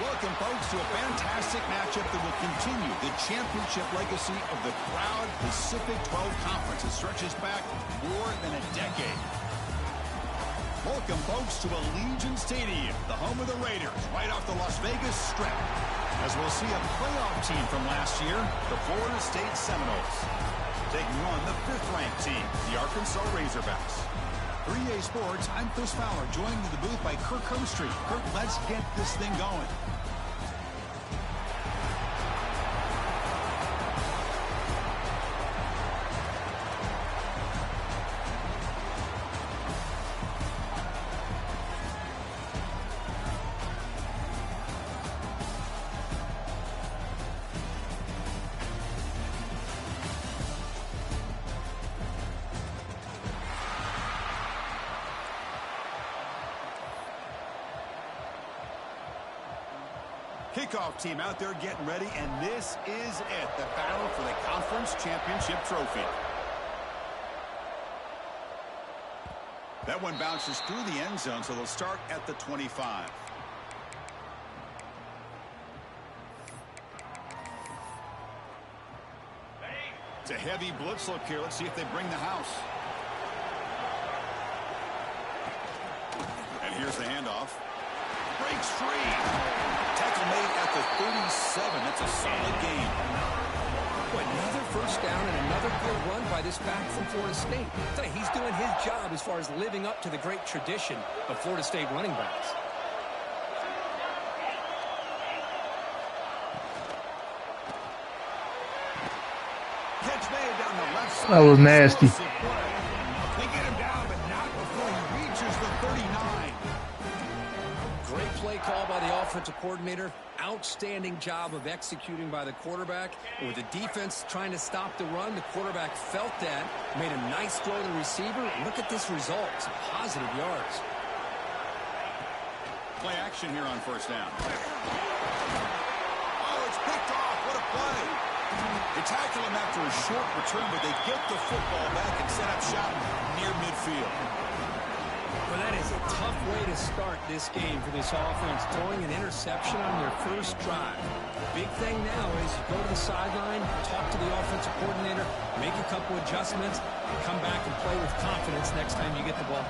Welcome, folks, to a fantastic matchup that will continue the championship legacy of the proud Pacific 12 Conference. It stretches back more than a decade. Welcome, folks, to Allegiant Stadium, the home of the Raiders, right off the Las Vegas Strip, as we'll see a playoff team from last year, the Florida State Seminoles, taking on the 5th-ranked team, the Arkansas Razorbacks. For EA Sports, I'm Chris Fowler, joined in the booth by Kirk Hermstreet. Kirk, let's get this thing going. Kickoff team out there getting ready, and this is it, the battle for the conference championship trophy. That one bounces through the end zone, so they'll start at the 25. It's a heavy blitz look here. Let's see if they bring the house. And here's the handoff. Breaks free. Tackle made at the 37. That's a solid gain. Boy, another first down and another good run by this back from Florida State. I tell you, he's doing his job as far as living up to the great tradition of Florida State running backs. Catch made down the left side. That was nasty. They get him down, but not before he reaches the 39. Great play call by the offensive coordinator. Outstanding job of executing by the quarterback. With the defense trying to stop the run, the quarterback felt that, made a nice throw to the receiver. Look at this result. Some positive yards. Play action here on first down. Oh, it's picked off. What a play. They tackle him after a short return, but they get the football back and set up shop near midfield. Well, that is a tough way to start this game for this offense, throwing an interception on their first drive. Big thing now is you go to the sideline, talk to the offensive coordinator, make a couple adjustments, and come back and play with confidence next time you get the ball.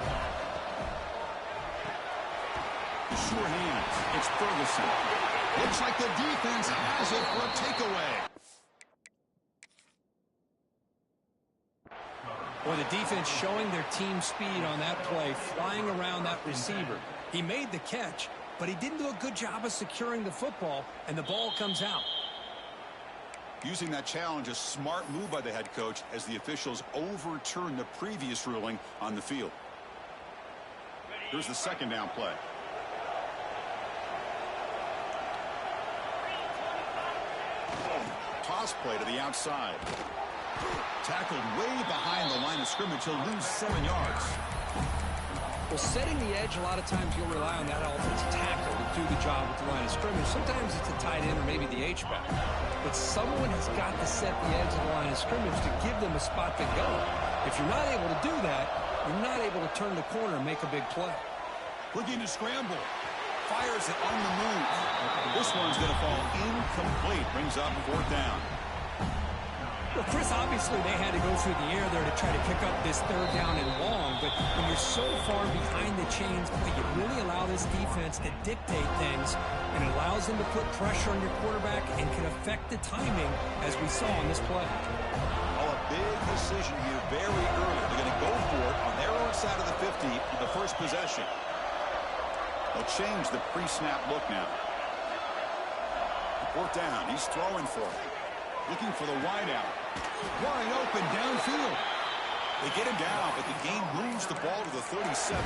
Sure hands. It's Ferguson. Looks like the defense has it for a takeaway. Or the defense showing their team speed on that play, flying around that receiver. He made the catch, but he didn't do a good job of securing the football, and the ball comes out. Using that challenge, a smart move by the head coach as the officials overturn the previous ruling on the field. Here's the second down play. Toss play to the outside. Tackled way behind the line of scrimmage. He'll lose 7 yards. Well, setting the edge, a lot of times you'll rely on that offensive tackle to do the job with the line of scrimmage. Sometimes it's a tight end or maybe the H-back. But someone has got to set the edge of the line of scrimmage to give them a spot to go. If you're not able to do that, you're not able to turn the corner and make a big play. Looking to scramble. Fires it on the move. This one's going to fall incomplete. Brings up 4th down. Well, Chris, obviously they had to go through the air there to try to pick up this 3rd down and long, but when you're so far behind the chains, you really allow this defense to dictate things, and it allows them to put pressure on your quarterback and can affect the timing, as we saw on this play. Oh, a big decision here very early. They're going to go for it on their own side of the 50 for the first possession. They'll change the pre-snap look now. 4th down. He's throwing for it. Looking for the wide out. Wide open downfield. They get him down, but the game moves the ball to the 37.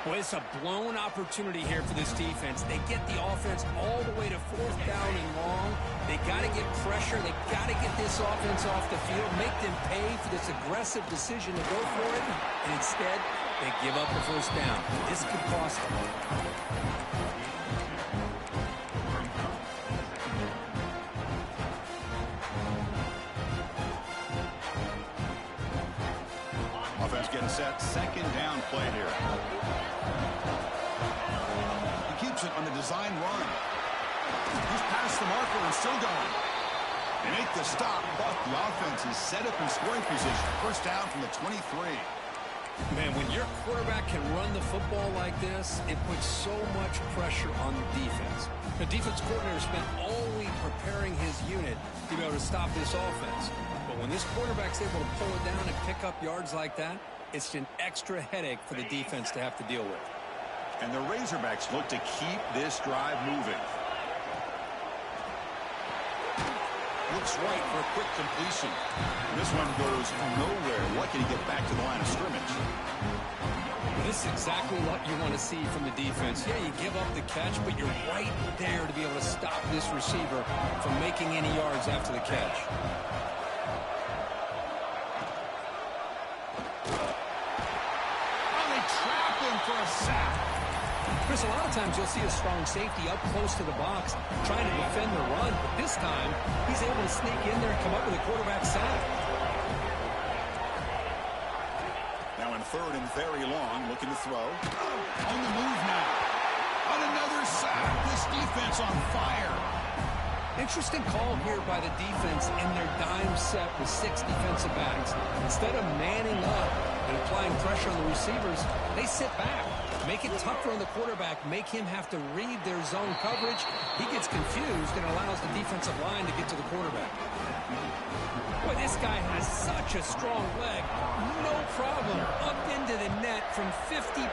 Well, it's a blown opportunity here for this defense. They get the offense all the way to 4th down and long. They got to get pressure. They got to get this offense off the field, make them pay for this aggressive decision to go for it. And instead, they give up the 1st down. This could cost them. Getting set, 2nd down play here. He keeps it on the design run. He's past the marker and still going. They make the stop, but the offense is set up in scoring position. First down from the 23. Man, when your quarterback can run the football like this, it puts so much pressure on the defense. The defense coordinator spent all week preparing his unit to be able to stop this offense. But when this quarterback's able to pull it down and pick up yards like that, it's an extra headache for the defense to have to deal with. And the Razorbacks look to keep this drive moving. Looks right for a quick completion. This one goes nowhere. Lucky to get back to the line of scrimmage. This is exactly what you want to see from the defense. Yeah, you give up the catch, but you're right there to be able to stop this receiver from making any yards after the catch. Oh, they trap him for a sack. Chris, a lot of times you'll see a strong safety up close to the box trying to defend the run, but this time he's able to sneak in there and come up with a quarterback sack. Now in third and very long, looking to throw. On the move now. On another sack. This defense on fire. Interesting call here by the defense in their dime set with 6 defensive backs. Instead of manning up and applying pressure on the receivers, they sit back. Make it tougher on the quarterback. Make him have to read their zone coverage. He gets confused and allows the defensive line to get to the quarterback. Boy, this guy has such a strong leg. No problem. Up into the net from 50+.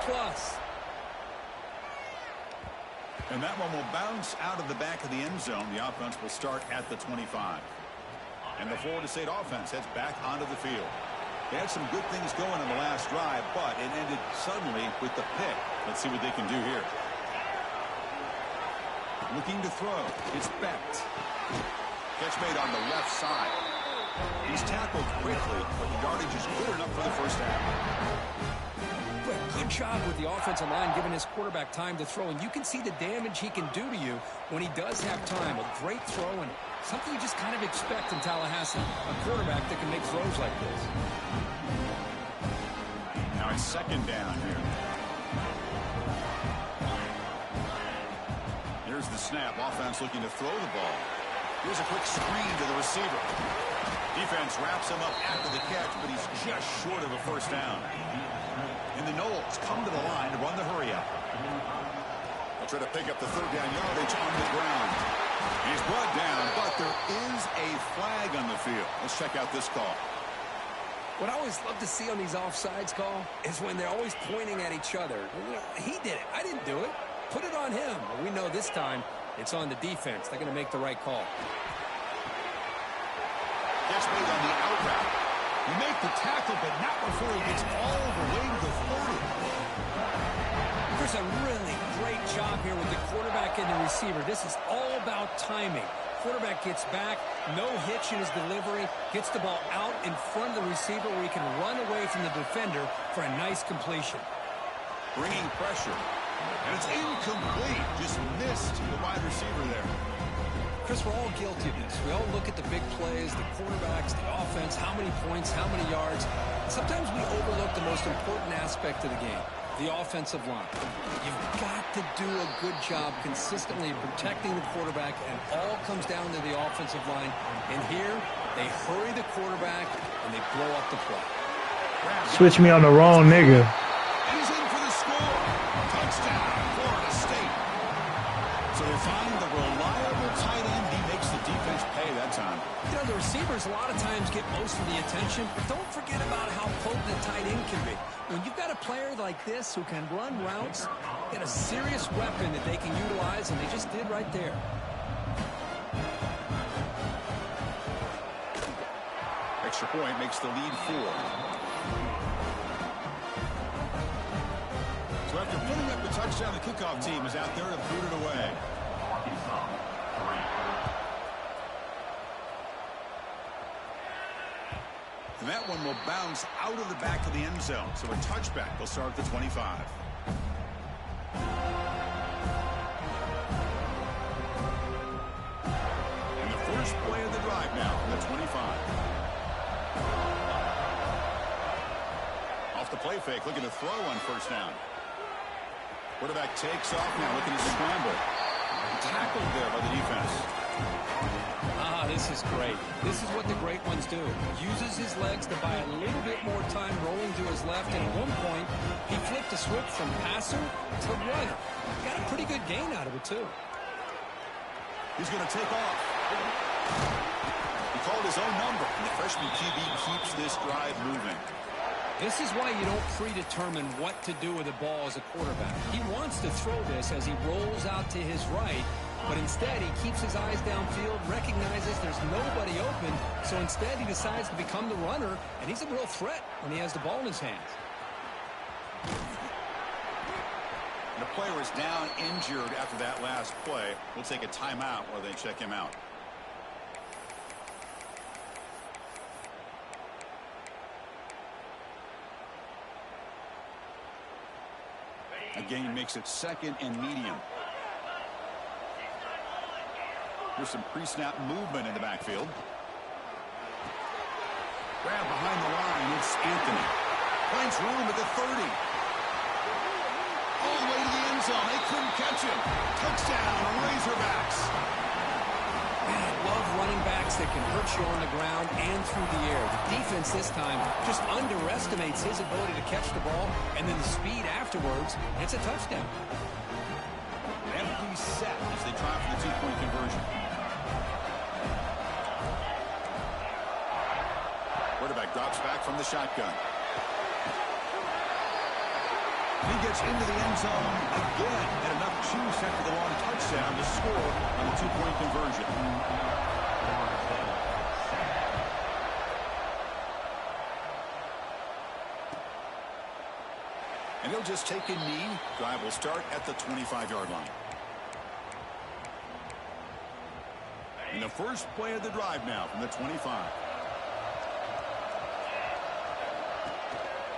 And that one will bounce out of the back of the end zone. The offense will start at the 25. And the Florida State offense heads back onto the field. They had some good things going in the last drive, but it ended suddenly with the pick. Let's see what they can do here. Looking to throw. It's Becht. Catch made on the left side. He's tackled quickly, but the yardage is good enough for the first down. Good job with the offensive line giving his quarterback time to throw, and you can see the damage he can do to you when he does have time. A great throw and something you just kind of expect in Tallahassee, a quarterback that can make throws like this. Now it's second down here. Here's the snap. Offense looking to throw the ball. Here's a quick screen to the receiver. Defense wraps him up after the catch, but he's just short of a first down. And the Knowles come to the line to run the hurry-up. They'll try to pick up the third down yardage on the ground. He's brought down, but there is a flag on the field. Let's check out this call. What I always love to see on these offsides call is when they're always pointing at each other. He did it. I didn't do it. Put it on him. But we know this time it's on the defense. They're going to make the right call. Gets made on the out route. You make the tackle, but not before he gets all the way to the 40. There's a really great job here with the quarterback and the receiver. This is all about timing. Quarterback gets back, no hitch in his delivery, gets the ball out in front of the receiver where he can run away from the defender for a nice completion. Bringing pressure. And it's incomplete. Just missed the wide receiver there. Chris, we're all guilty of this. We all look at the big plays, the quarterbacks, the offense, how many points, how many yards. Sometimes we overlook the most important aspect of the game, the offensive line. You've got to do a good job consistently protecting the quarterback, and it all comes down to the offensive line. And here, they hurry the quarterback, and they blow up the play. Switch me on the wrong nigga. He's in for the score. Touchdown, Florida State. So they find the reliable tight end. He makes the defense pay that time. You know, the receivers a lot of times get most of the attention, but don't forget about how potent a tight end can be. When you've got a player like this who can run routes, get a serious weapon that they can utilize, and they just did right there. Extra point makes the lead 4. So after putting up the touchdown, the kickoff team is out there to boot it away. And that one will bounce out of the back of the end zone. So a touchback will start at the 25. And the first play of the drive now from the 25. Off the play fake, looking to throw on first down. Quarterback takes off now, looking to scramble. tackled there by the defense. This is great. This is what the great ones do. Uses his legs to buy a little bit more time rolling to his left, and at one point, he flipped a switch from passer to runner. Got a pretty good gain out of it, too. He's going to take off. He called his own number, and the freshman QB keeps this drive moving. This is why you don't predetermine what to do with the ball as a quarterback. He wants to throw this as he rolls out to his right, but instead he keeps his eyes downfield, recognizes there's nobody open, so instead he decides to become the runner, and he's a real threat when he has the ball in his hands. And the player is down injured after that last play. We'll take a timeout while they check him out. Again, makes it second and medium. There's some pre-snap movement in the backfield. Grab behind the line. It's Anthony. Finds room at the 30. All the way to the end zone. They couldn't catch him. Touchdown, Razorbacks. Man, I love running backs that can hurt you on the ground and through the air. The defense this time just underestimates his ability to catch the ball, and then the speed afterwards. It's a touchdown. Empty set as they try for the two-point conversion. Quarterback drops back from the shotgun. He gets into the end zone again, and enough juice after the long touchdown to score on the two-point conversion. And he'll just take a knee. Drive will start at the 25-yard line. And the first play of the drive now from the 25.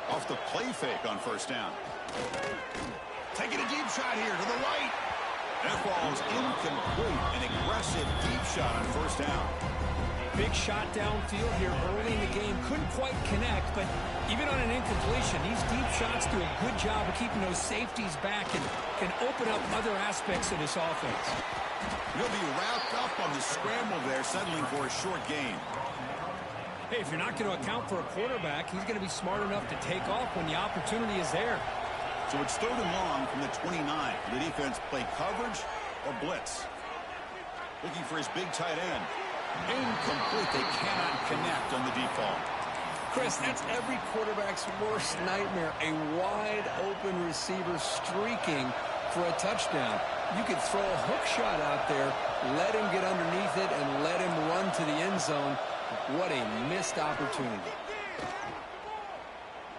Off the play fake on first down. Taking a deep shot here to the right. And it falls incomplete. An aggressive deep shot on first down. Big shot downfield here early in the game. Couldn't quite connect, but even on an incompletion, these deep shots do a good job of keeping those safeties back and can open up other aspects of this offense. He'll be wrapped up on the scramble there, settling for a short gain. Hey, if you're not going to account for a quarterback, he's going to be smart enough to take off when the opportunity is there. So it's third and long from the 29. The defense play coverage or blitz. Looking for his big tight end. Incomplete. They cannot connect on the deep ball. Chris, that's every quarterback's worst nightmare. A wide open receiver streaking for a touchdown. You could throw a hook shot out there, let him get underneath it, and let him run to the end zone. What a missed opportunity.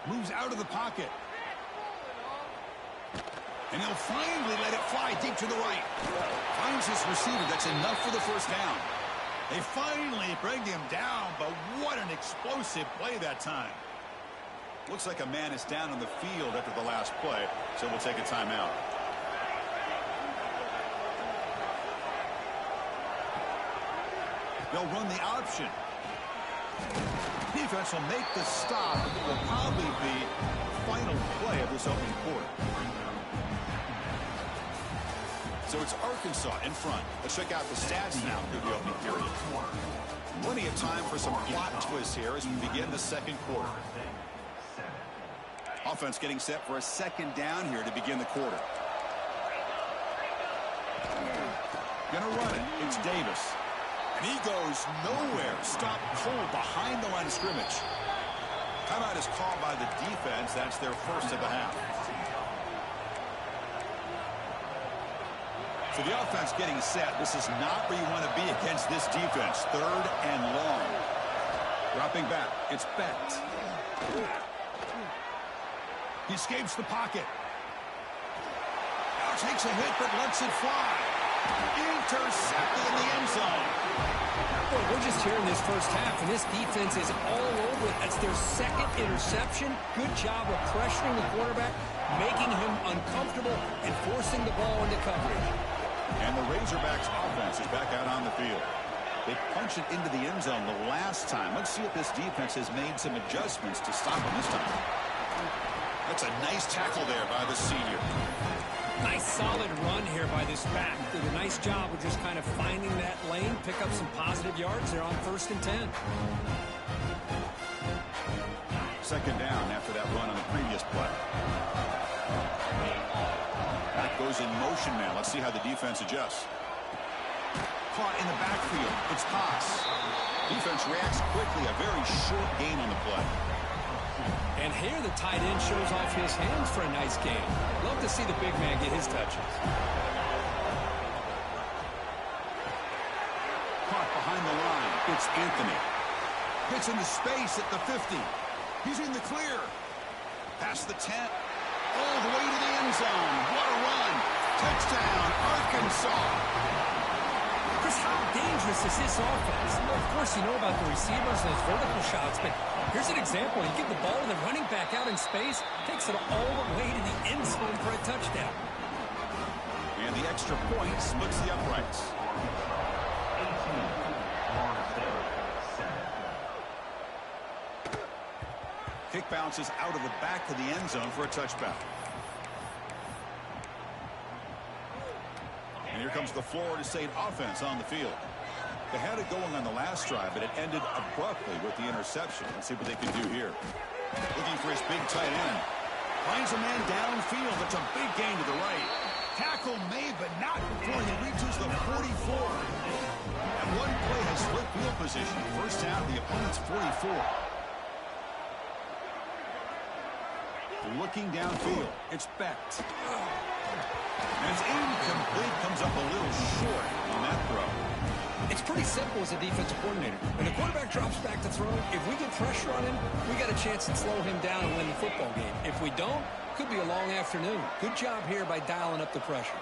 Moves out of the pocket. And he'll finally let it fly deep to the right. Finds his receiver. That's enough for the first down. They finally bring him down, but what an explosive play that time. Looks like a man is down on the field after the last play, so we'll take a timeout. They'll run the option. Defense will make the stop. It will probably be the final play of this opening quarter. So it's Arkansas in front. Let's check out the stats now through the opening period. Plenty of time for some plot twists here as we begin the second quarter. Offense getting set for a second down here to begin the quarter. Gonna run it. It's Davis. And he goes nowhere. Stopped cold behind the line of scrimmage. Timeout is called by the defense. That's their first of the half. So the offense getting set. This is not where you want to be against this defense. Third and long. Dropping back. It's Bent. He escapes the pocket. Now takes a hit but lets it fly. Intercepted in the end zone. Boy, we're just here in this first half, and this defense is all over it. That's their second interception. Good job of pressuring the quarterback, making him uncomfortable, and forcing the ball into coverage. And the Razorbacks offense is back out on the field. They punched it into the end zone the last time. Let's see if this defense has made some adjustments to stop him this time. That's a nice tackle there by the senior. Nice solid run here by this back. did a nice job of just kind of finding that lane, pick up some positive yards there on 1st and 10. Second down after that run on the previous play. Back goes in motion now. Let's see how the defense adjusts. Caught in the backfield. It's Haas. Defense reacts quickly. A very short gain on the play. And here the tight end shows off his hands for a nice gain. Love to see the big man get his touches. Caught behind the line. It's Anthony. Gets into space at the 50. He's in the clear. Past the 10. All the way to the end zone. What a run. Touchdown, Arkansas. Chris, how dangerous is this offense? Well, of course, you know about the receivers and his vertical shots, but here's an example. You give the ball to the running back out in space, takes it all the way to the end zone for a touchdown. And the extra point splits the uprights. Kick bounces out of the back of the end zone for a touchback. And here comes the Florida State offense on the field. They had it going on the last drive, but it ended abruptly with the interception. Let's see what they can do here. Looking for his big tight end. Finds a man downfield. It's a big gain to the right. Tackle made, but not before he reaches the 44. And one play has split field position. First down, the opponent's 44. Looking downfield. It's Becht. And it's incomplete. Comes up a little short on that throw. It's pretty simple as a defensive coordinator. When the quarterback drops back to throw, if we get pressure on him, we got a chance to slow him down and win the football game. If we don't, could be a long afternoon. Good job here by dialing up the pressure.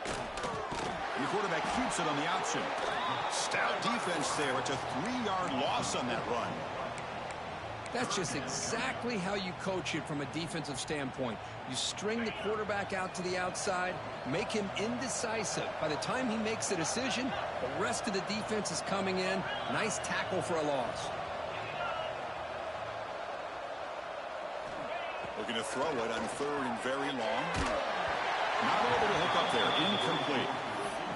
And the quarterback keeps it on the option. Stout defense there. It's a 3-yard loss on that run. That's just exactly how you coach it from a defensive standpoint. You string the quarterback out to the outside, make him indecisive. By the time he makes a decision, the rest of the defense is coming in. Nice tackle for a loss. Looking to throw it on 3rd and very long. Not able to hook up there. Incomplete.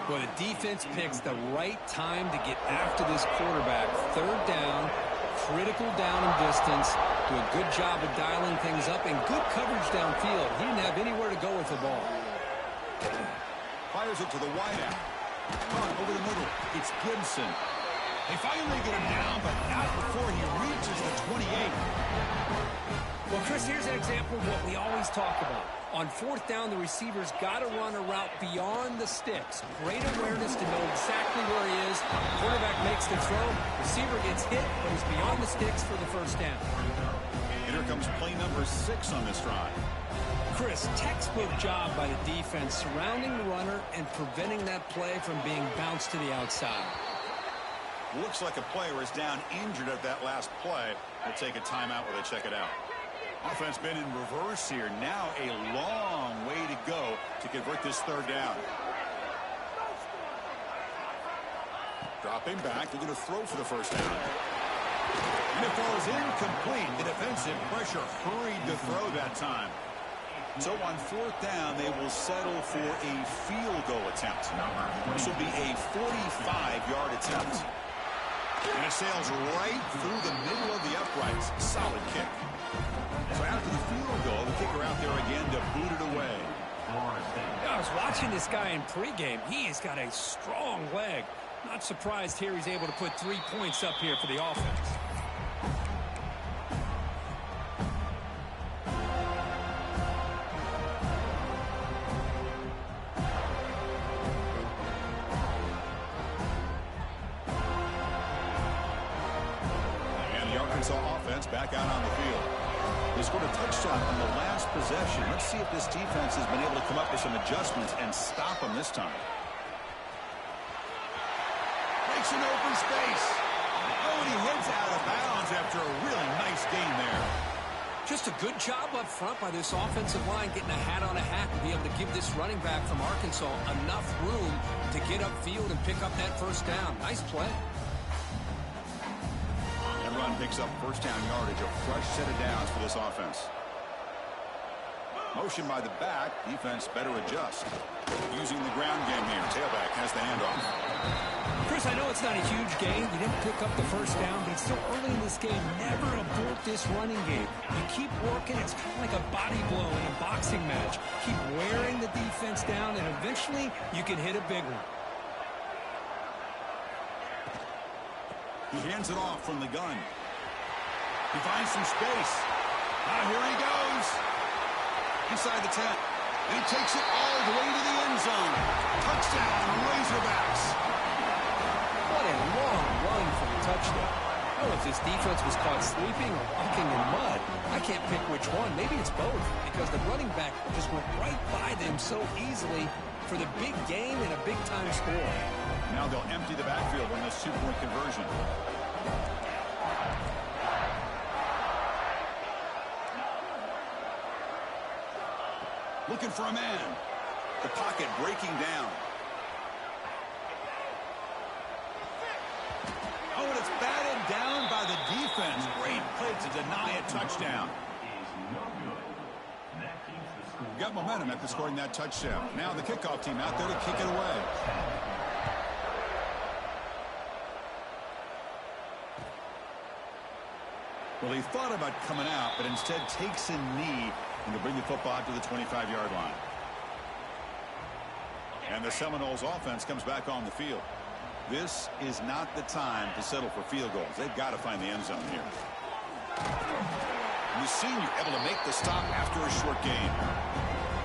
Well, the defense picks the right time to get after this quarterback. 3rd down. Critical down and distance. Do a good job of dialing things up and good coverage downfield. He didn't have anywhere to go with the ball. Fires it to the wideout. Caught over the middle. It's Gibson. They finally get him down, but not before he reaches the 28. Well, Chris, here's an example of what we always talk about. On 4th down, the receiver's got to run a route beyond the sticks. Great awareness to know exactly where he is. Quarterback makes the throw. Receiver gets hit, but he's beyond the sticks for the 1st down. And here comes play number 6 on this drive. Chris, textbook job by the defense surrounding the runner and preventing that play from being bounced to the outside. Looks like a player is down injured at that last play. We'll take a timeout while they check it out. Offense been in reverse here. Now a long way to go to convert this 3rd down. Dropping back. They're going to throw for the 1st down. And it falls incomplete. The defensive pressure hurried to throw that time. So on 4th down, they will settle for a field goal attempt. This will be a 45-yard attempt. And it sails right through the middle of the uprights. Solid kick. So after the field goal, the kicker out there again to boot it away. I was watching this guy in pregame. He's got a strong leg. Not surprised here he's able to put 3 points up here for the offense. And the Arkansas offense back out on the field. They scored a touchdown on the last possession. Let's see if this defense has been able to come up with some adjustments and stop them this time. Makes an open space. Oh, and he heads out of bounds after a really nice gain there. Just a good job up front by this offensive line, getting a hat on a hat to be able to give this running back from Arkansas enough room to get upfield and pick up that 1st down. Nice play. Run picks up 1st down yardage, a fresh set of downs for this offense. Motion by the back. Defense better adjust. Using the ground game here. Tailback has the handoff. Chris, I know it's not a huge game. You didn't pick up the first down, but it's still early in this game. Never abort this running game. You keep working. It's kind of like a body blow in a boxing match. Keep wearing the defense down, and eventually you can hit a big one. He hands it off from the gun. He finds some space. Here he goes. Inside the 10. And he takes it all the way to the end zone. Touchdown, Razorbacks. What a long run for the touchdown. I don't know if this defense was caught sleeping or walking in mud. I can't pick which one. Maybe it's both, because the running back just went right by them so easily for the big game and a big-time score. Now they'll empty the backfield on this two-point conversion. Looking for a man. The pocket breaking down. Oh, and it's batted down by the defense. Great play to deny a touchdown. Got momentum after scoring that touchdown. Now the kickoff team out there to kick it away. Well, he thought about coming out, but instead takes a knee and to bring the football out to the 25-yard line. And the Seminoles offense comes back on the field. This is not the time to settle for field goals. They've got to find the end zone here. And the senior able to make the stop after a short gain.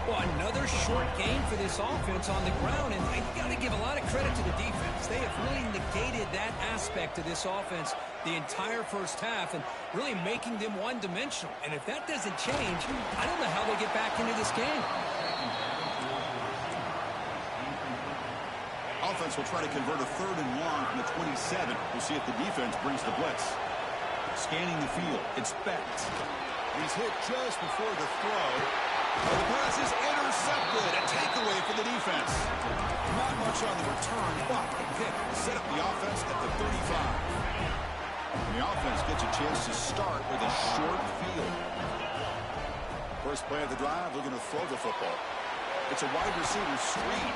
Well, another short gain for this offense on the ground, and you got to give a lot of credit to the defense. They have really negated that aspect of this offense the entire first half and really making them one-dimensional. And if that doesn't change, I don't know how they get back into this game. Offense will try to convert a 3rd and long from the 27. We'll see if the defense brings the blitz. Scanning the field. It's Becht. He's hit just before the throw. The pass is intercepted. A takeaway for the defense. Not much on the return, but the pick will set up the offense at the 35. And the offense gets a chance to start with a short field. First play of the drive, looking to throw the football. It's a wide receiver screen.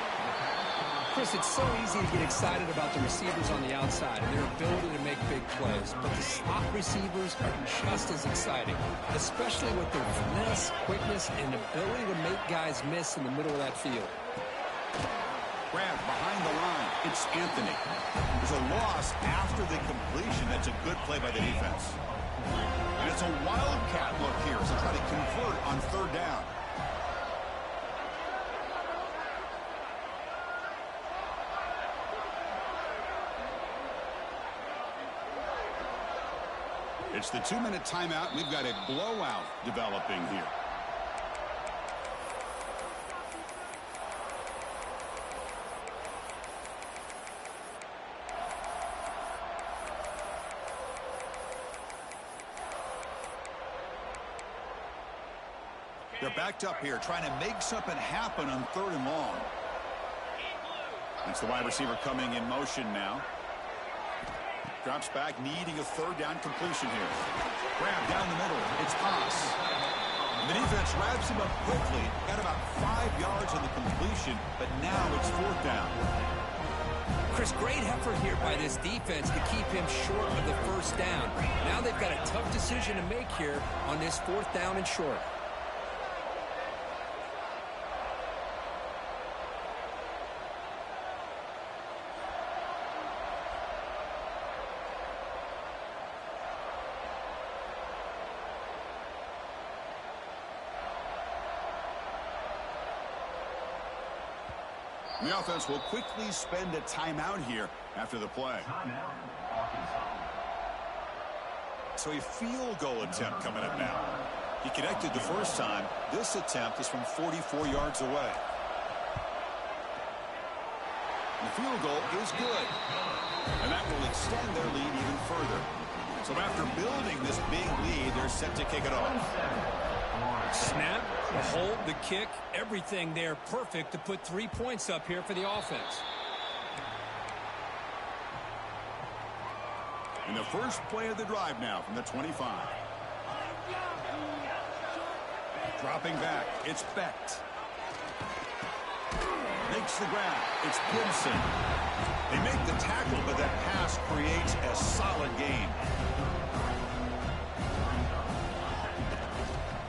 Chris, it's so easy to get excited about the receivers on the outside and their ability to make big plays, but the slot receivers are just as exciting, especially with their finesse, quickness, and ability to make guys miss in the middle of that field. Grab behind the line. It's Anthony. There's a loss after the completion. That's a good play by the defense. And it's a wildcat look here as they try to convert on 3rd down. It's the 2-minute timeout. We've got a blowout developing here. They're backed up here, trying to make something happen on 3rd and long. That's the wide receiver coming in motion now. Drops back, needing a 3rd down completion here. Grab down the middle. It's Haas. The defense wraps him up quickly. Got about 5 yards on the completion, but now it's 4th down. Chris, great effort here by this defense to keep him short of the 1st down. Now they've got a tough decision to make here on this 4th down and short. The offense will quickly spend a timeout here after the play. So a field goal attempt coming up now. He connected the first time. This attempt is from 44 yards away. The field goal is good. And that will extend their lead even further. So after building this big lead, they're set to kick it off. Snap, the hold, the kick, everything there perfect to put 3 points up here for the offense. And the first play of the drive now from the 25. Dropping back, it's Becht. Makes the grab, it's Gibson. They make the tackle, but that pass creates a solid gain.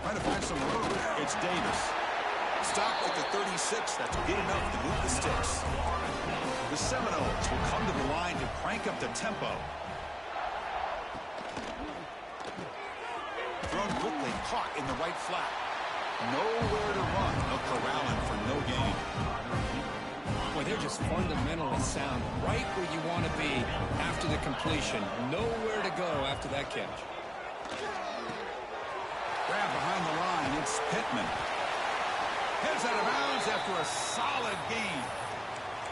Trying to find some room, it's Davis. Stop at the 36, that's good enough to move the sticks. The Seminoles will come to the line to crank up the tempo. Thrown quickly, caught in the right flat. Nowhere to run. No corralling for no gain. Boy, they're just fundamentally sound. Right where you want to be after the completion. Nowhere to go after that catch. Grab behind the line. It's Pittman. Heads out of bounds after a solid gain.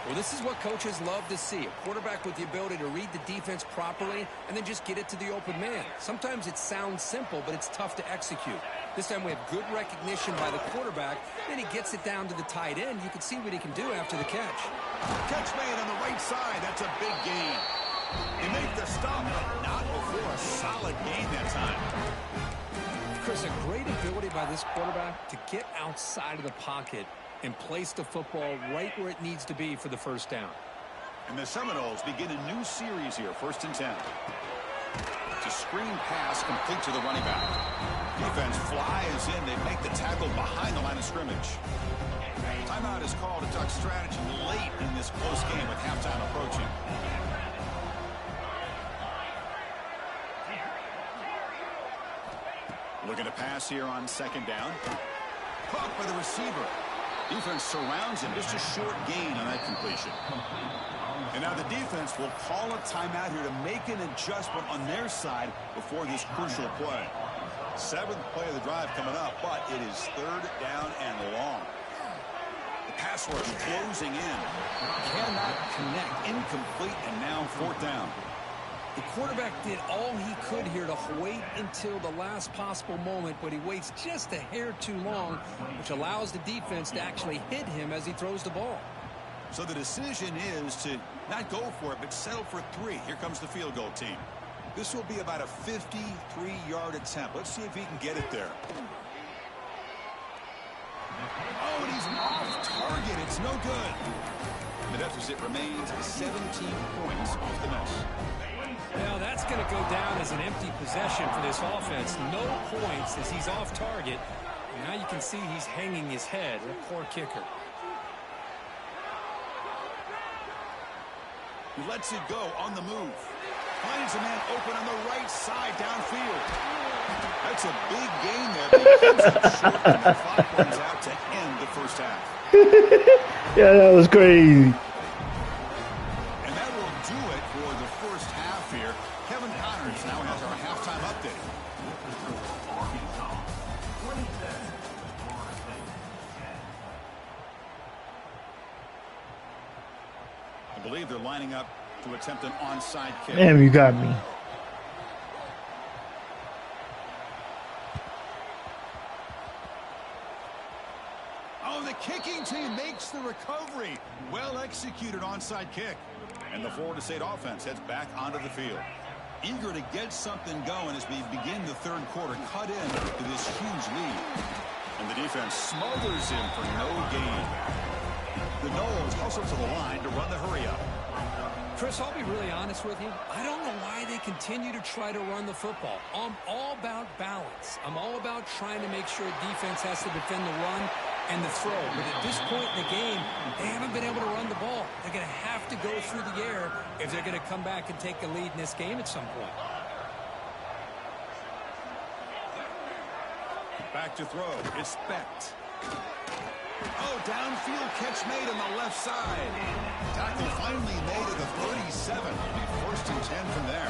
Well, this is what coaches love to see. A quarterback with the ability to read the defense properly and then just get it to the open man. Sometimes it sounds simple, but it's tough to execute. This time we have good recognition by the quarterback. Then he gets it down to the tight end. You can see what he can do after the catch. Catch made on the right side. That's a big gain. They make the stop, but not before a solid gain that time. Chris, a great ability by this quarterback to get outside of the pocket and place the football right where it needs to be for the first down. And the Seminoles begin a new series here, 1st and 10. It's a screen pass complete to the running back. Defense flies in. They make the tackle behind the line of scrimmage. Timeout is called to duck strategy late in this close game with halftime approaching. Looking to pass here on 2nd down. Caught by the receiver. Defense surrounds him. Just a short gain on that completion. And now the defense will call a timeout here to make an adjustment on their side before this crucial play. 7th play of the drive coming up, but it is 3rd down and long. The pass rush closing in. Cannot connect. Incomplete, and now 4th down. The quarterback did all he could here to wait until the last possible moment, but he waits just a hair too long, which allows the defense to actually hit him as he throws the ball. So the decision is to not go for it, but settle for 3. Here comes the field goal team. This will be about a 53-yard attempt. Let's see if he can get it there. Oh, and he's off target. It's no good. The deficit remains 17 points off the mess. Now that's going to go down as an empty possession for this offense. No points as he's off target. Now you can see he's hanging his head. A poor kicker. He lets it go on the move. Finds a man open on the right side downfield. That's a big gain there, but he comes up short, and the clock runs out to end the first half. Yeah, that was crazy. And that will do it for the first half here. Kevin Connors now has our halftime update. I believe they're lining up to attempt an onside kick. Damn, you got me. Oh, the kicking team makes the recovery. Well executed onside kick. And the Florida State offense heads back onto the field. Eager to get something going as we begin the 3rd quarter. Cut in to this huge lead. And the defense smothers him for no gain. The Noles hustle to the line to run the hurry up. Chris, I'll be really honest with you. I don't know why they continue to try to run the football. I'm all about balance. I'm all about trying to make sure defense has to defend the run and the throw. But at this point in the game, they haven't been able to run the ball. They're going to have to go through the air if they're going to come back and take the lead in this game at some point. Back to throw. It's Becht. Oh, downfield catch made on the left side. Tackle finally made at the 37. 1st and 10 from there.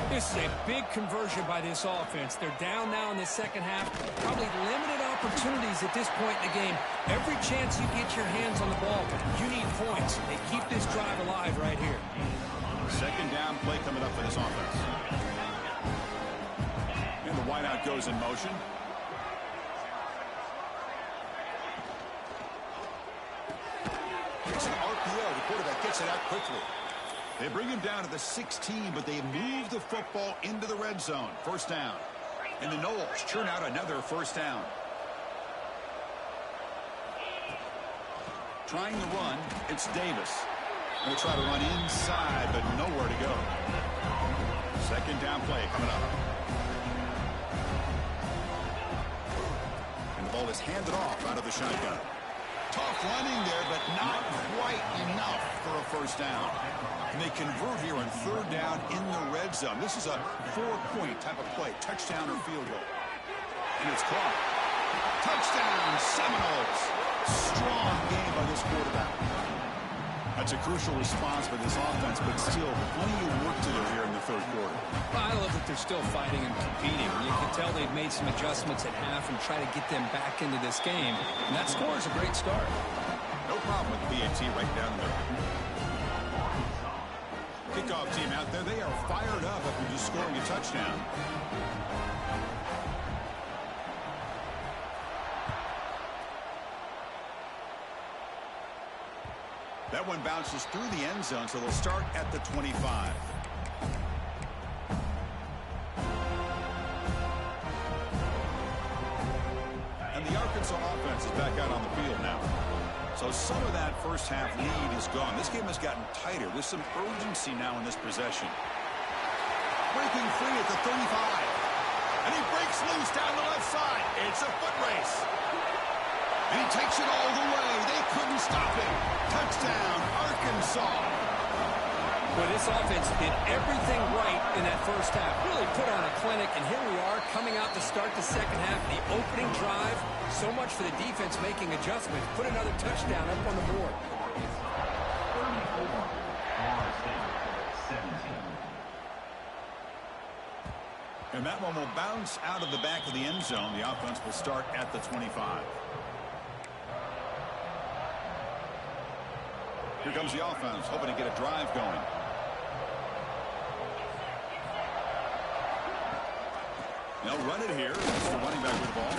This is a big conversion by this offense. They're down now in the second half. Probably limited opportunities at this point in the game. Every chance you get your hands on the ball, you need points. They keep this drive alive right here. 2nd down play coming up for this offense. And the wideout goes in motion. It's an RPO. The quarterback gets it out quickly. They bring him down to the 16, but they move the football into the red zone. 1st down. And the Noles churn out another 1st down. Trying to run, it's Davis. Going to try to run inside, but nowhere to go. Second down play coming up. And the ball is handed off out of the shotgun. Tough running there, but not quite enough for a first down. And they convert here on third down in the red zone. This is a 4-point type of play, touchdown or field goal. And it's caught. Touchdown, Seminoles. Strong game by this quarterback. That's a crucial response by this offense, but still plenty of work to do here in the third quarter. Well, I love that they're still fighting and competing. You can tell they've made some adjustments at half and try to get them back into this game. And that score is a great start. No problem with the BAT right down there. Kickoff team out there, they are fired up after just scoring a touchdown. That one bounces through the end zone, so they'll start at the 25. And the Arkansas offense is back out on the field now. So some of that first half lead is gone. This game has gotten tighter. There's some urgency now in this possession. Breaking free at the 35. And he breaks loose down the left side. It's a foot race. And he takes it all the way. They couldn't stop him. Touchdown, Arkansas. Well, this offense did everything right in that first half. Really put on a clinic, and here we are coming out to start the second half. The opening drive, so much for the defense making adjustments. Put another touchdown up on the board. And that one will bounce out of the back of the end zone. The offense will start at the 25. Here comes the offense, hoping to get a drive going. They'll run it here. That's the running back with the ball.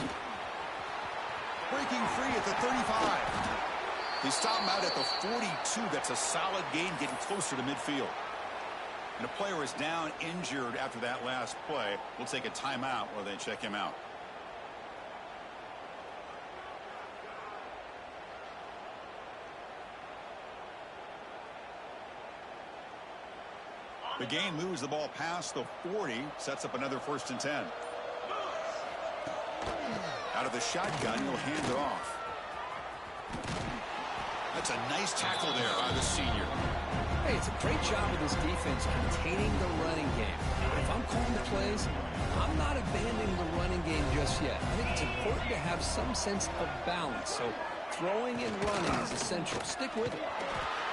Breaking free at the 35. They stop him out at the 42. That's a solid gain, getting closer to midfield. And a player is down injured after that last play. We'll take a timeout while they check him out. The gain moves the ball past the 40, sets up another 1st and 10. Out of the shotgun, he'll hand it off. That's a nice tackle there by the senior. Hey, it's a great job of this defense containing the running game. If I'm calling the plays, I'm not abandoning the running game just yet. I think it's important to have some sense of balance. So throwing and running is essential. Stick with it.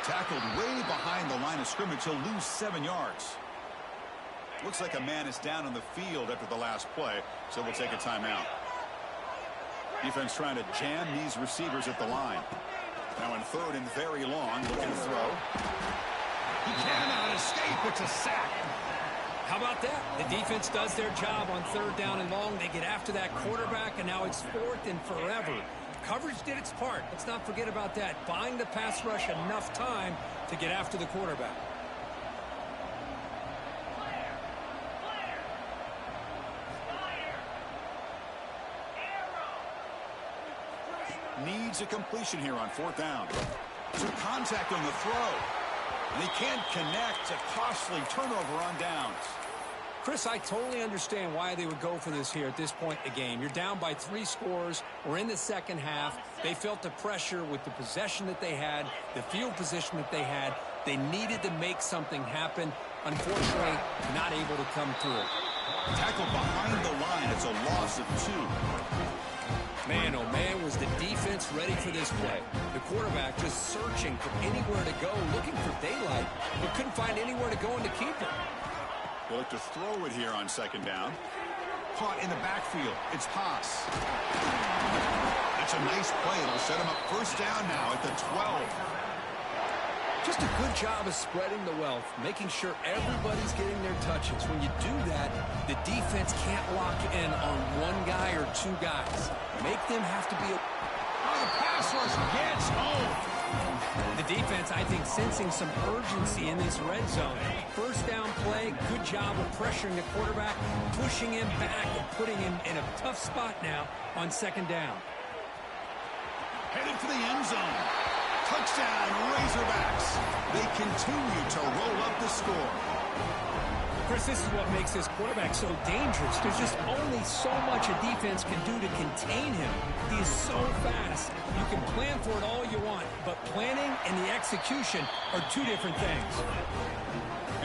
Tackled way behind the line of scrimmage. He'll lose 7 yards. Looks like a man is down on the field after the last play, so we'll take a timeout. Defense trying to jam these receivers at the line. Now in 3rd and very long, looking to throw. He cannot escape. It's a sack. How about that? The defense does their job on 3rd down and long. They get after that quarterback, and now it's 4th and forever. Coverage did its part. Let's not forget about that. Buying the pass rush enough time to get after the quarterback. Needs a completion here on 4th down. Some contact on the throw. And he can't connect. A costly turnover on downs. Chris, I totally understand why they would go for this here at this point in the game. You're down by 3 scores. We're in the second half. They felt the pressure with the possession that they had, the field position that they had. They needed to make something happen. Unfortunately, not able to come through. Tackled behind the line. It's a loss of 2. Man, oh man, was the defense ready for this play. The quarterback just searching for anywhere to go, looking for daylight, but couldn't find anywhere to go and to keep it. They'll look to throw it here on 2nd down. Caught in the backfield. It's Haas. That's a nice play. It'll set him up 1st down now at the 12. Just a good job of spreading the wealth, making sure everybody's getting their touches. When you do that, the defense can't lock in on 1 guy or 2 guys. Make them have to be a... Oh, the pass rush gets home. The defense, I think, sensing some urgency in this red zone. 1st down play, good job of pressuring the quarterback, pushing him back and putting him in a tough spot now on 2nd down. Headed for the end zone. Touchdown, Razorbacks. They continue to roll up the score. Chris, this is what makes this quarterback so dangerous. There's just only so much a defense can do to contain him. He is so fast. You can plan for it all you want, but planning and the execution are two different things.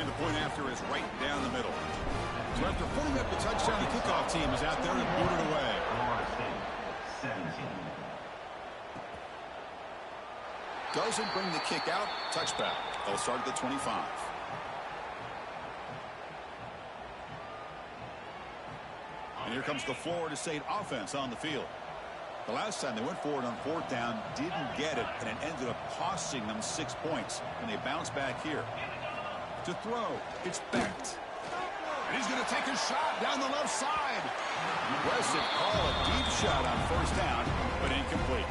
And the point after is right down the middle. So after putting up the touchdown, the kickoff team is out there to boot it away. Doesn't bring the kick out. Touchback. They'll start at the 25. And here comes the Florida State offense on the field. The last time they went forward on fourth down, didn't get it, and it ended up costing them 6 points. And they bounce back here. To throw, it's Becht. And he's going to take a shot down the left side. Aggressive call, a deep shot on first down, but incomplete.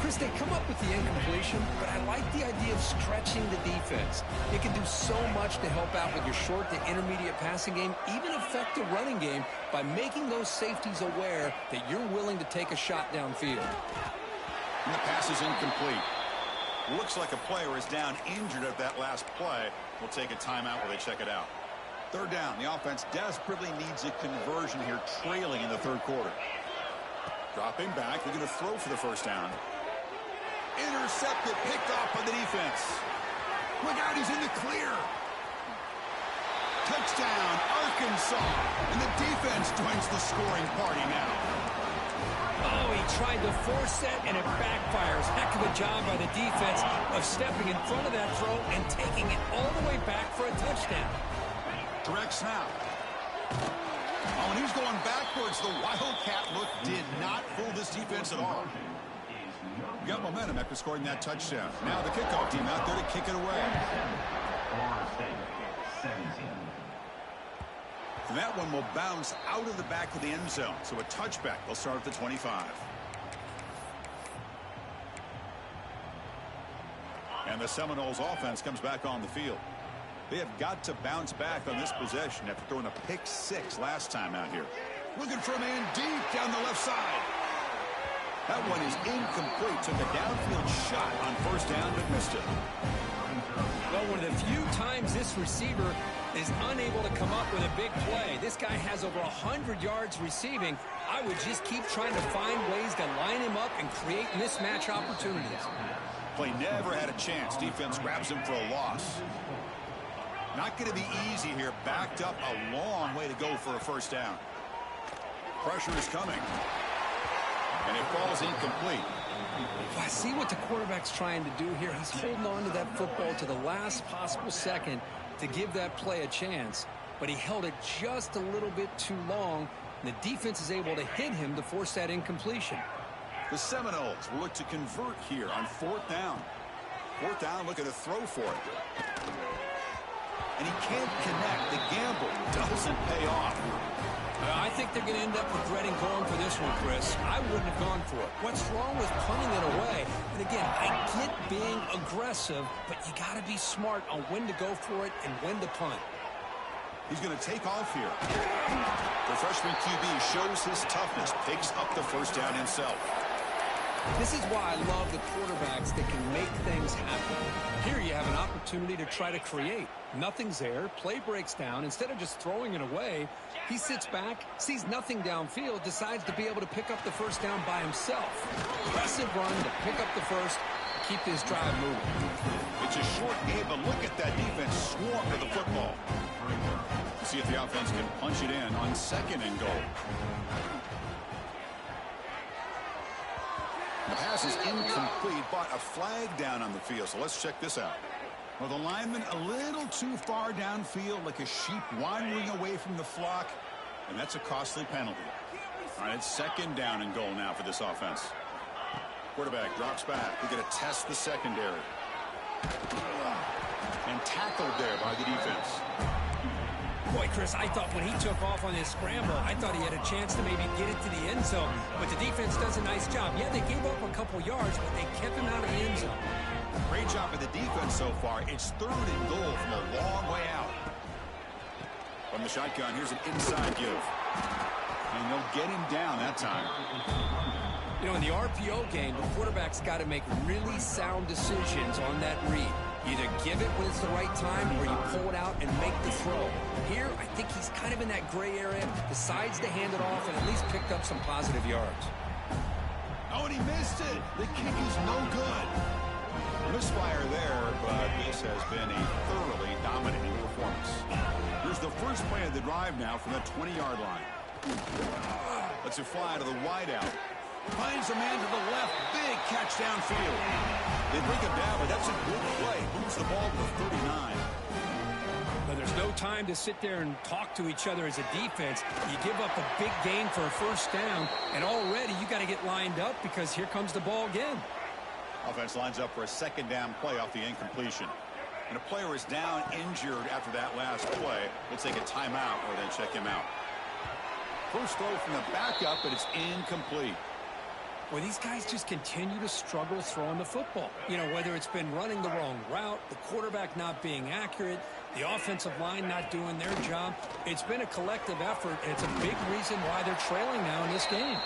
Chris, they come up with the incompletion, but I like the idea of stretching the defense. It can do so much to help out with your short to intermediate passing game, even affect the running game by making those safeties aware that you're willing to take a shot downfield. And the pass is incomplete. Looks like a player is down injured at that last play. We'll take a timeout while they check it out. Third down. The offense desperately needs a conversion here, trailing in the third quarter. Dropping back. They're going to throw for the first down. Intercepted, picked off by the defense. Look out, he's in the clear. Touchdown, Arkansas. And the defense joins the scoring party now. Oh, he tried to force that, and it backfires. Heck of a job by the defense of stepping in front of that throw and taking it all the way back for a touchdown. Direct snap. Oh, and he's going backwards. The Wildcat look did not fool this defense at all. You got momentum after scoring that touchdown. Now the kickoff team out there to kick it away. And that one will bounce out of the back of the end zone. So a touchback. They'll start at the 25. And the Seminoles offense comes back on the field. They have got to bounce back on this possession after throwing a pick-6 last time out here. Looking for a man deep down the left side. That one is incomplete. Took a downfield shot on first down, but missed it. Well, one of the few times this receiver is unable to come up with a big play. This guy has over 100 yards receiving. I would just keep trying to find ways to line him up and create mismatch opportunities. Play never had a chance. Defense grabs him for a loss. Not going to be easy here. Backed up a long way to go for a first down. Pressure is coming. And it falls incomplete. Well, I see what the quarterback's trying to do here. He's holding on to that football to the last possible second to give that play a chance. But he held it just a little bit too long. And the defense is able to hit him to force that incompletion. The Seminoles will look to convert here on fourth down. Fourth down, looking to throw for it. And he can't connect. The gamble doesn't pay off. I think they're going to end up regretting going for this one, Chris. I wouldn't have gone for it. What's wrong with punting it away? And again, I get being aggressive, but you got to be smart on when to go for it and when to punt. He's going to take off here. The freshman QB shows his toughness, picks up the first down himself. This is why I love the quarterbacks that can make things happen. Here you have an opportunity to try to create. Nothing's there. Play breaks down. Instead of just throwing it away, he sits back, sees nothing downfield, decides to be able to pick up the first down by himself. Impressive run to pick up the first, keep this drive moving. It's a short game, but look at that defense swarm to the football. See if the offense can punch it in on second and goal. The pass is incomplete, but a flag down on the field. So let's check this out. Well, the lineman a little too far downfield, like a sheep wandering away from the flock, and that's a costly penalty. All right, it's second down and goal now for this offense. Quarterback drops back. They're going to test the secondary. And tackled there by the defense. Boy, Chris, I thought when he took off on his scramble, I thought he had a chance to maybe get it to the end zone. But the defense does a nice job. Yeah, they gave up a couple yards, but they kept him out of the end zone. Great job by the defense so far. It's third and goal from a long way out. From the shotgun, here's an inside give. And they'll get him down that time. You know, in the RPO game, the quarterback's got to make really sound decisions on that read. Either give it when it's the right time or you pull it out and make the throw. Here, I think he's kind of in that gray area, decides to hand it off and at least picked up some positive yards. Oh, and he missed it. The kick is no good. Misfire there, but this has been a thoroughly dominating performance. Here's the first play of the drive now from the 20-yard line. Lets it fly to the wideout. Finds a man to the left. Big catch downfield. They bring him down, but that's a good play. Moves the ball to the 39. But there's no time to sit there and talk to each other as a defense. You give up a big gain for a first down, and already you got to get lined up because here comes the ball again. Offense lines up for a second down play off the incompletion. And a player is down injured after that last play. We'll take a timeout or then check him out. First throw from the backup, but it's incomplete. Well, these guys just continue to struggle throwing the football. You know, whether it's been running the wrong route, the quarterback not being accurate, the offensive line not doing their job. It's been a collective effort, and it's a big reason why they're trailing now in this game.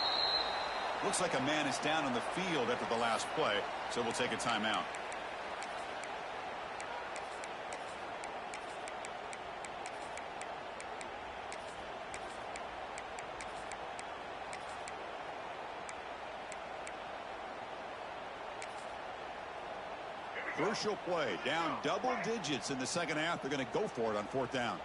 Looks like a man is down on the field after the last play, so we'll take a timeout. Crucial play, down double digits in the second half. They're going to go for it on fourth down.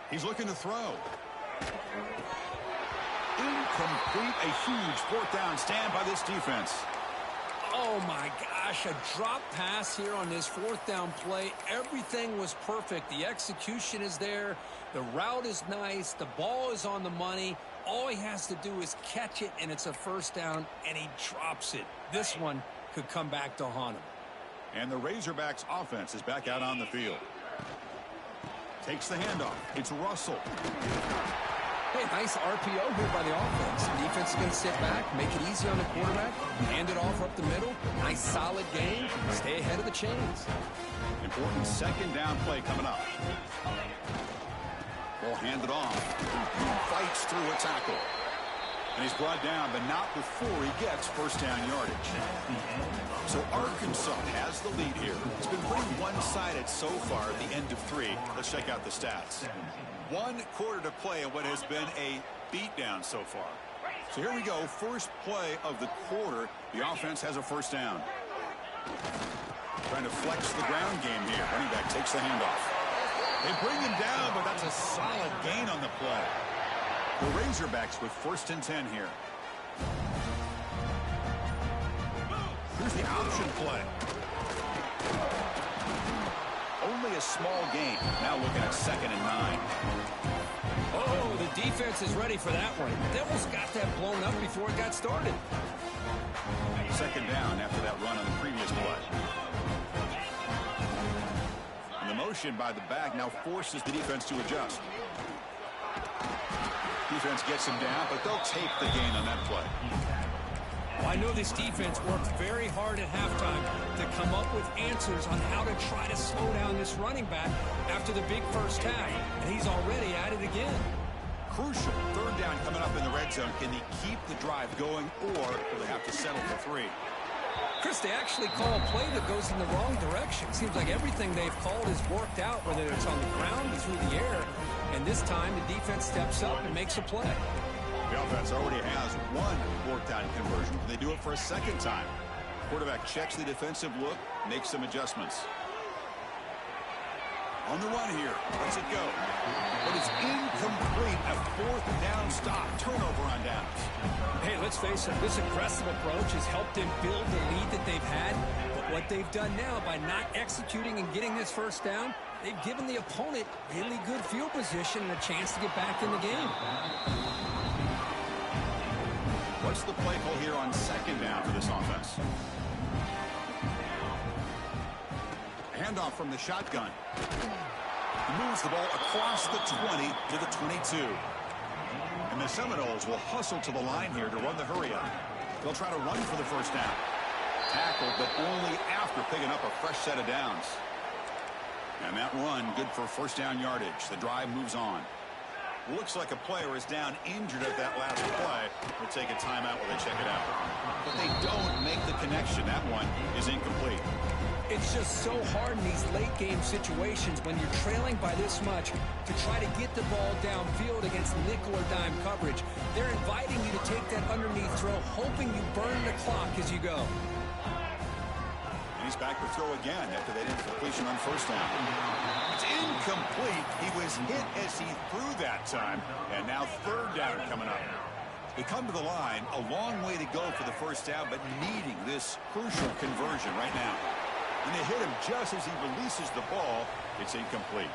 He's looking to throw. Incomplete, a huge fourth down stand by this defense. Oh, my gosh, a drop pass here on this fourth down play. Everything was perfect. The execution is there. The route is nice. The ball is on the money. All he has to do is catch it, and it's a first down, and he drops it. This one could come back to haunt him. And the Razorbacks offense is back out on the field. Takes the handoff. It's Russell. Hey, nice RPO here by the offense. Defense is going to sit back, make it easy on the quarterback, hand it off up the middle. Nice solid game. Stay ahead of the chains. Important second down play coming up. Ball handed off. Fights through a tackle. And he's brought down, but not before he gets first down yardage. So Arkansas has the lead here. It's been pretty one-sided so far at the end of three. Let's check out the stats. 1 quarter to play in what has been a beatdown so far. So here we go. First play of the quarter. The offense has a first down. Trying to flex the ground game here. Running back takes the handoff. They bring him down, but that's a solid gain on the play. The Razorbacks with first and 10 here. Here's the option play. Only a small gain. Now looking at 2nd and 9. Oh, the defense is ready for that one. They almost got that blown up before it got started. Second down after that run on the previous play. And the motion by the back now forces the defense to adjust. Defense gets him down, but they'll take the gain on that play. Well, I know this defense worked very hard at halftime to come up with answers on how to try to slow down this running back after the big first half, and he's already at it again. Crucial third down coming up in the red zone. Can they keep the drive going, or will they have to settle for 3? Chris, they actually call a play that goes in the wrong direction. Seems like everything they've called has worked out, whether it's on the ground or through the air. And this time, the defense steps up and makes a play. The offense already has 1 fourth down conversion. Can they do it for a second time? Quarterback checks the defensive look, makes some adjustments. On the run here. Lets it go. But it's incomplete. A fourth down stop. Turnover on downs. Hey, let's face it. This aggressive approach has helped them build the lead that they've had. But what they've done now by not executing and getting this first down, they've given the opponent really good field position and a chance to get back in the game. What's the play call here on second down for this offense? Handoff from the shotgun. He moves the ball across the 20 to the 22. And the Seminoles will hustle to the line here to run the hurry up. They'll try to run for the first down. Tackled, but only after picking up a fresh set of downs. And that run, good for first down yardage. The drive moves on. Looks like a player is down injured at that last play. We'll take a timeout while they check it out. But they don't make the connection. That one is incomplete. It's just so hard in these late game situations when you're trailing by this much to try to get the ball downfield against nickel or dime coverage. They're inviting you to take that underneath throw, hoping you burn the clock as you go. And he's back to throw again after that incompletion on first down. It's incomplete. He was hit as he threw that time. And now third down coming up. They come to the line, a long way to go for the first down, but needing this crucial conversion right now. And they hit him just as he releases the ball. It's incomplete.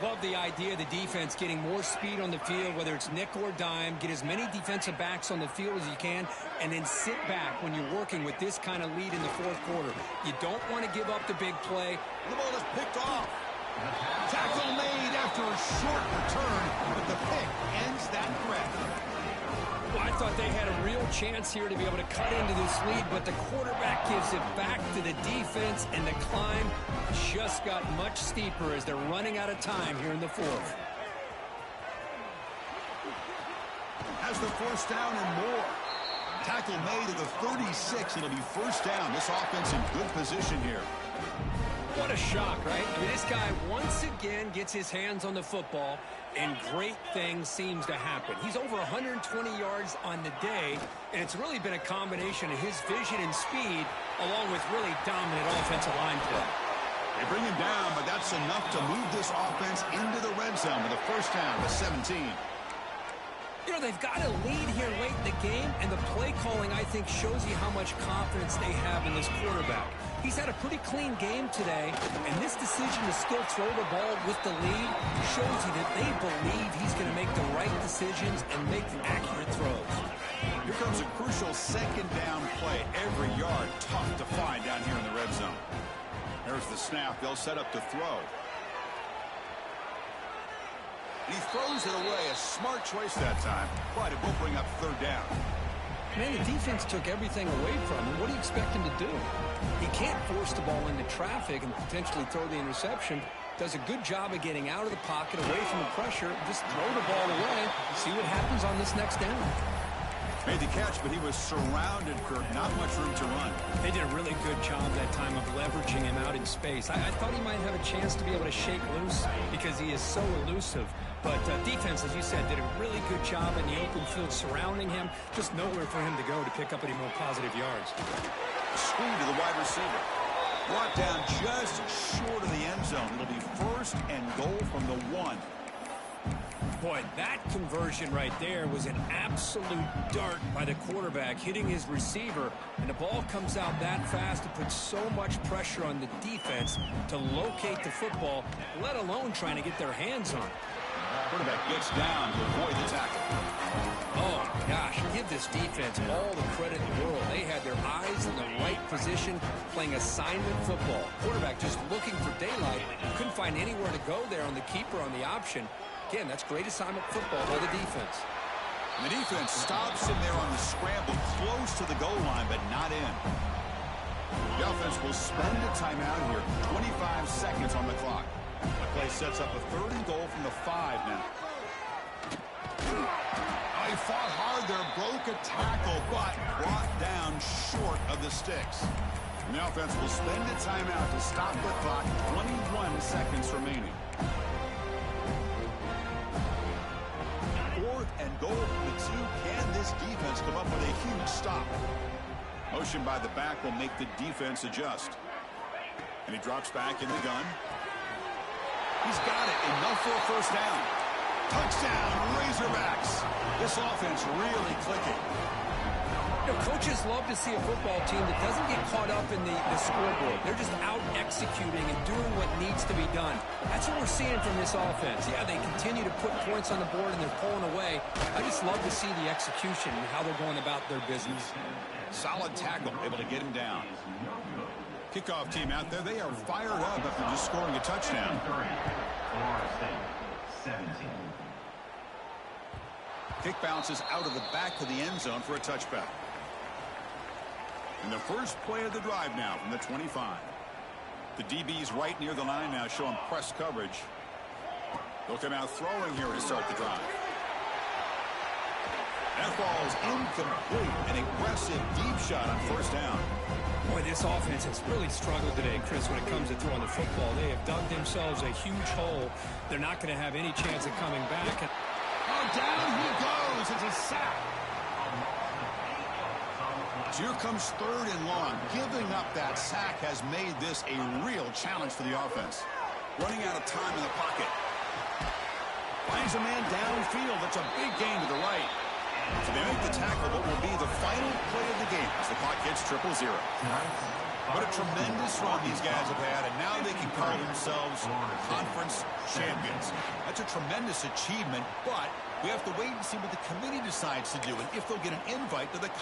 Love the idea of the defense getting more speed on the field, whether it's nickel or dime. Get as many defensive backs on the field as you can, and then sit back when you're working with this kind of lead in the fourth quarter. You don't want to give up the big play. The ball is picked off. Tackle made after a short return, but the pick ends that threat. Well, I thought they had a real chance here to be able to cut into this lead, but the quarterback gives it back to the defense, and the climb just got much steeper as they're running out of time here in the fourth. Has the first down and more. Tackle made at the 36. It'll be first down. This offense in good position here. What a shock, right? I mean, this guy once again gets his hands on the football, and great things seems to happen. He's over 120 yards on the day, and it's really been a combination of his vision and speed along with really dominant offensive line play. They bring him down, but that's enough to move this offense into the red zone with a first down to 17. You know, they've got a lead here late in the game, and the play calling, I think, shows you how much confidence they have in this quarterback. He's had a pretty clean game today, and this decision to still throw the ball with the lead shows you that they believe he's going to make the right decisions and make accurate throws. Here comes a crucial second down play. Every yard tough to find down here in the red zone. There's the snap. They'll set up to throw. And he throws it away. A smart choice that time, but it will bring up third down. Man, the defense took everything away from him. What do you expect him to do? He can't force the ball into traffic and potentially throw the interception. Does a good job of getting out of the pocket, away from the pressure. Just throw the ball away. See what happens on this next down. Made the catch, but he was surrounded, Kirk. Not much room to run. They did a really good job that time of leveraging him out in space. I thought he might have a chance to be able to shake loose because he is so elusive. But defense, as you said, did a really good job in the open field surrounding him. Just nowhere for him to go to pick up any more positive yards. Screen to the wide receiver. Brought down just short of the end zone. It'll be first and goal from the 1. Boy, that conversion right there was an absolute dart by the quarterback, hitting his receiver, and the ball comes out that fast. It puts so much pressure on the defense to locate the football, let alone trying to get their hands on it. Quarterback gets down to avoid the tackle. Oh, gosh, give this defense all the credit in the world. They had their eyes in the right position, playing assignment football. Quarterback just looking for daylight. Couldn't find anywhere to go there on the keeper on the option. Again, that's great assignment football by the defense. And the defense stops him there on the scramble, close to the goal line, but not in. The offense will spend a timeout here. 25 seconds on the clock. The play sets up a third and goal from the 5 now. He fought hard there, broke a tackle, but brought down short of the sticks. And the offense will spend a timeout to stop the clock. 21 seconds remaining. Fourth and goal from the 2. Can this defense come up with a huge stop? Motion by the back will make the defense adjust. And he drops back in the gun. He's got it. Enough for a first down. Touchdown, Razorbacks. This offense really clicking. You know, coaches love to see a football team that doesn't get caught up in the scoreboard. They're just out executing and doing what needs to be done. That's what we're seeing from this offense. Yeah, they continue to put points on the board and they're pulling away. I just love to see the execution and how they're going about their business. Solid tackle, able to get him down. Kickoff team out there, they are fired up after just scoring a touchdown. Kick bounces out of the back to the end zone for a touchback. And the first play of the drive now from the 25. The DB's right near the line now, showing press coverage. They'll come out throwing here to start the drive. That ball's incomplete. An aggressive deep shot on first down. Boy, this offense has really struggled today, Chris, when it comes to throwing the football. They have dug themselves a huge hole. They're not going to have any chance of coming back. Oh, down he goes. It's a sack. So here comes 3rd and long. Giving up that sack has made this a real challenge for the offense. Running out of time in the pocket. Finds a man downfield. That's a big gain to the right. So they make the tackle, what will be the final play of the game as the clock hits 0-0. What a tremendous run these guys have had, and now they can call themselves conference champions. That's a tremendous achievement, but we have to wait and see what the committee decides to do and if they'll get an invite to the